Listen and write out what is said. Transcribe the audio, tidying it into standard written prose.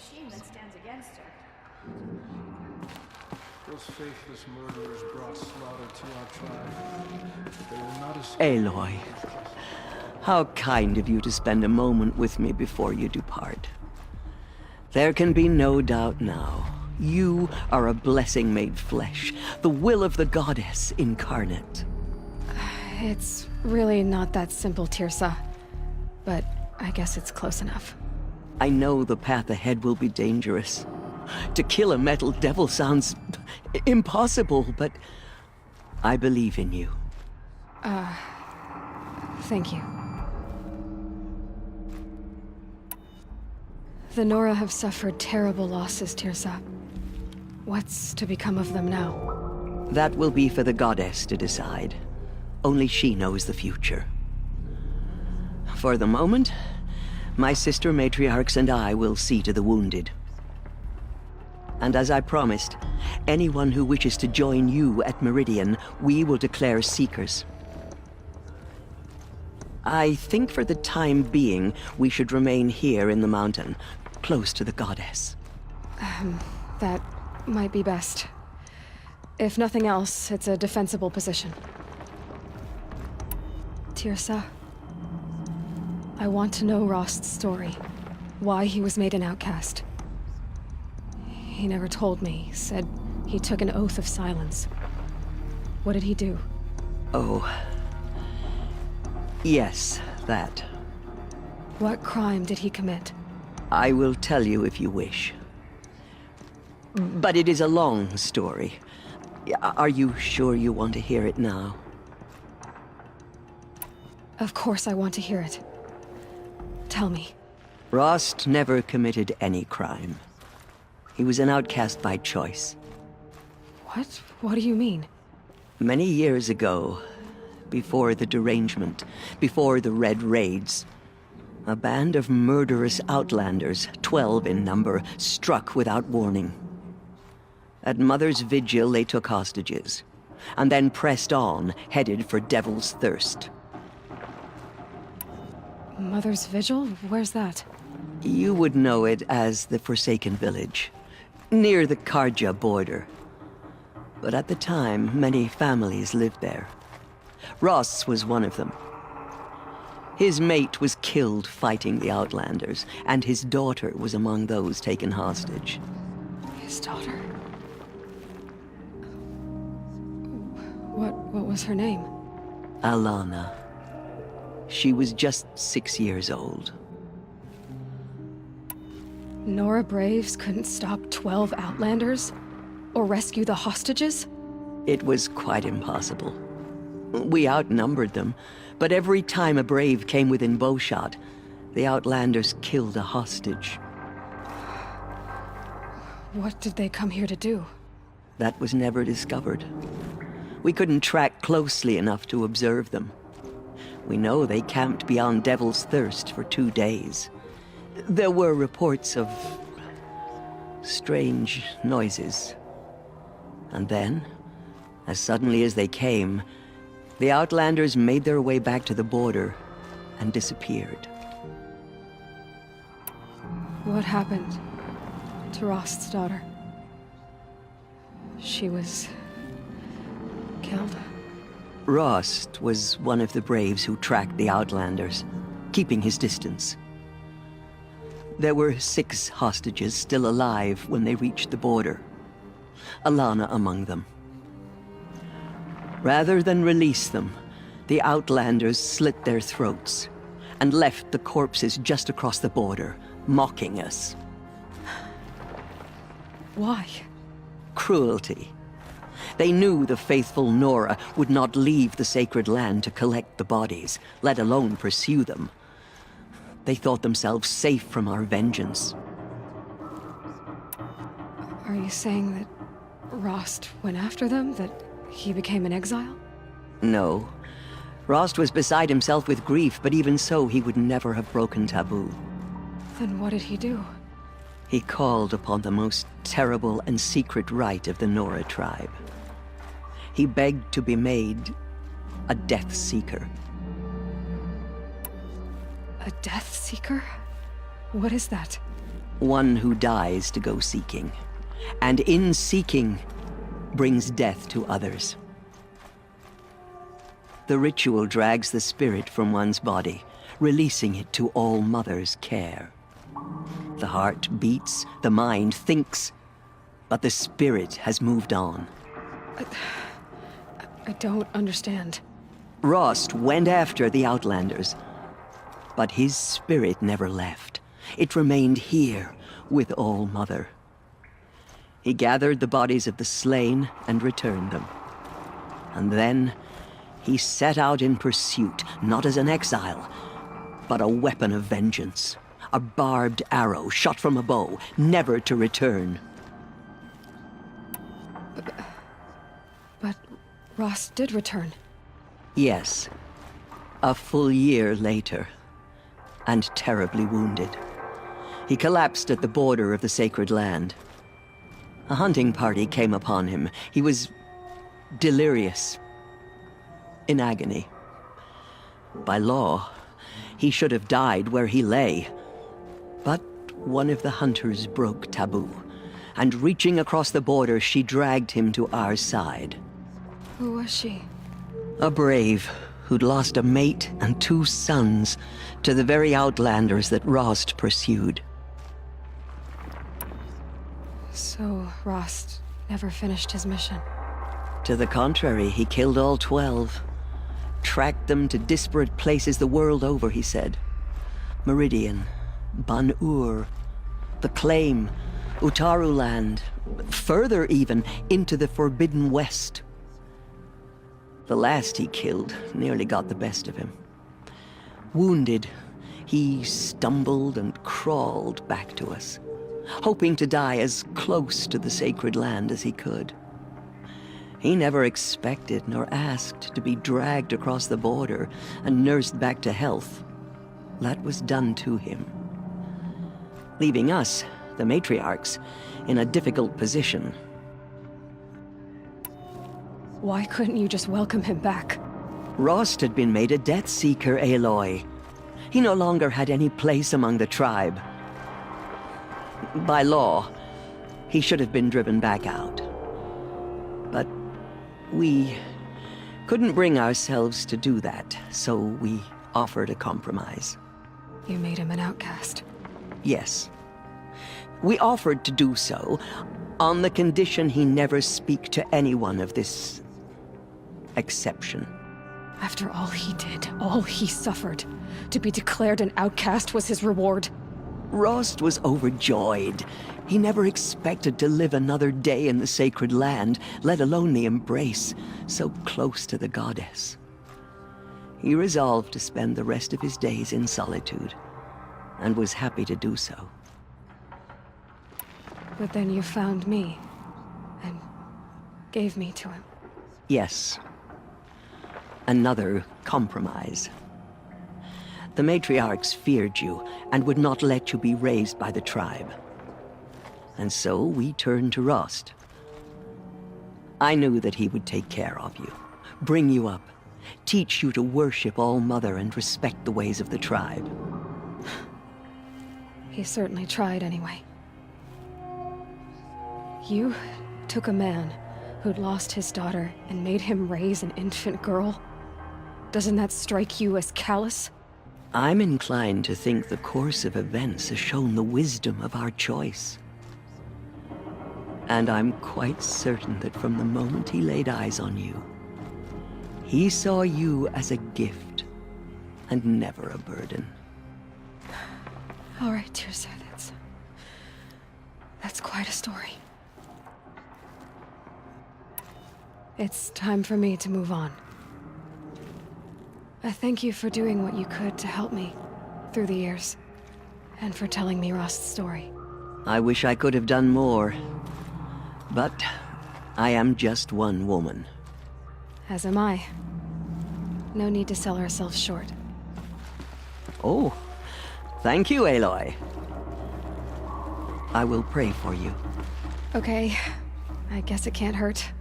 machine that stands against her. Those faithless murderers brought slaughter to our tribe. But they will not escape. Aloy, how kind of you to spend a moment with me before you depart. There can be no doubt now. You are a blessing made flesh, the will of the goddess incarnate. It's really not that simple, Tirsa. But I guess it's close enough. I know the path ahead will be dangerous. To kill a metal devil sounds impossible, but I believe in you. Thank you. The Nora have suffered terrible losses, Tirsa. What's to become of them now? That will be for the goddess to decide. Only she knows the future. For the moment, my sister matriarchs and I will see to the wounded. And as I promised, anyone who wishes to join you at Meridian, we will declare seekers. I think for the time being, we should remain here in the mountain, close to the goddess. That might be best. If nothing else, it's a defensible position. Tirsa, I want to know Rost's story. Why he was made an outcast. He never told me. Said he took an oath of silence. What did he do? Oh. Yes, that. What crime did he commit? I will tell you if you wish. But it is a long story. Are you sure you want to hear it now? Of course I want to hear it. Tell me. Rost never committed any crime. He was an outcast by choice. What? What do you mean? Many years ago, before the derangement, before the Red Raids, a band of murderous outlanders, 12 in number, struck without warning. At Mother's Vigil, they took hostages, and then pressed on, headed for Devil's Thirst. Mother's Vigil? Where's that? You would know it as the Forsaken Village, near the Karja border. But at the time, many families lived there. Ross was one of them. His mate was killed fighting the Outlanders, and his daughter was among those taken hostage. His daughter? What was her name? Alana. She was just 6 years old. Nora Braves couldn't stop 12 Outlanders? Or rescue the hostages? It was quite impossible. We outnumbered them, but every time a brave came within bowshot, the Outlanders killed a hostage. What did they come here to do? That was never discovered. We couldn't track closely enough to observe them. We know they camped beyond Devil's Thirst for 2 days. There were reports of strange noises. And then, as suddenly as they came, the Outlanders made their way back to the border and disappeared. What happened to Rost's daughter? She was killed? Rost was one of the braves who tracked the Outlanders, keeping his distance. There were 6 hostages still alive when they reached the border. Alana among them. Rather than release them, the Outlanders slit their throats and left the corpses just across the border, mocking us. Why? Cruelty. They knew the faithful Nora would not leave the sacred land to collect the bodies, let alone pursue them. They thought themselves safe from our vengeance. Are you saying that Rost went after them? That he became an exile? No. Rost was beside himself with grief, but even so, he would never have broken taboo. Then what did he do? He called upon the most terrible and secret rite of the Nora tribe. He begged to be made a Death Seeker. A Death Seeker? What is that? One who dies to go seeking, and in seeking, brings death to others. The ritual drags the spirit from one's body, releasing it to All Mother's care. The heart beats, the mind thinks, but the spirit has moved on. I don't understand. Rost went after the Outlanders, but his spirit never left. It remained here with All Mother. He gathered the bodies of the slain and returned them. And then he set out in pursuit, not as an exile, but a weapon of vengeance. A barbed arrow shot from a bow, never to return. But Rost did return. Yes, a full year later, and terribly wounded. He collapsed at the border of the sacred land. A hunting party came upon him. He was delirious, in agony. By law, he should have died where he lay. But one of the hunters broke taboo, and reaching across the border, she dragged him to our side. Who was she? A brave who'd lost a mate and 2 sons to the very Outlanders that Rost pursued. So Rost never finished his mission. To the contrary, he killed all 12. Tracked them to disparate places the world over, he said. Meridian, Ban-Ur, the Claim, Utaru Land, further even, into the Forbidden West. The last he killed nearly got the best of him. Wounded, he stumbled and crawled back to us, hoping to die as close to the sacred land as he could. He never expected nor asked to be dragged across the border and nursed back to health. That was done to him, leaving us, the matriarchs, in a difficult position. Why couldn't you just welcome him back? Rost had been made a Death Seeker, Aloy. He no longer had any place among the tribe. By law, he should have been driven back out. But we couldn't bring ourselves to do that, so we offered a compromise. You made him an outcast. Yes. We offered to do so on the condition he never speak to anyone of this exception. After all he did, all he suffered, to be declared an outcast was his reward. Rost was overjoyed. He never expected to live another day in the sacred land, let alone the embrace, so close to the goddess. He resolved to spend the rest of his days in solitude, and was happy to do so. But then you found me, and gave me to him. Yes. Another compromise. The matriarchs feared you, and would not let you be raised by the tribe. And so we turned to Rost. I knew that he would take care of you, bring you up, teach you to worship All Mother and respect the ways of the tribe. He certainly tried anyway. You took a man who'd lost his daughter and made him raise an infant girl? Doesn't that strike you as callous? I'm inclined to think the course of events has shown the wisdom of our choice. And I'm quite certain that from the moment he laid eyes on you, he saw you as a gift and never a burden. All right, dear sir, that's quite a story. It's time for me to move on. I thank you for doing what you could to help me through the years, and for telling me Rost's story. I wish I could have done more, but I am just one woman. As am I. No need to sell ourselves short. Oh, thank you, Aloy. I will pray for you. Okay, I guess it can't hurt.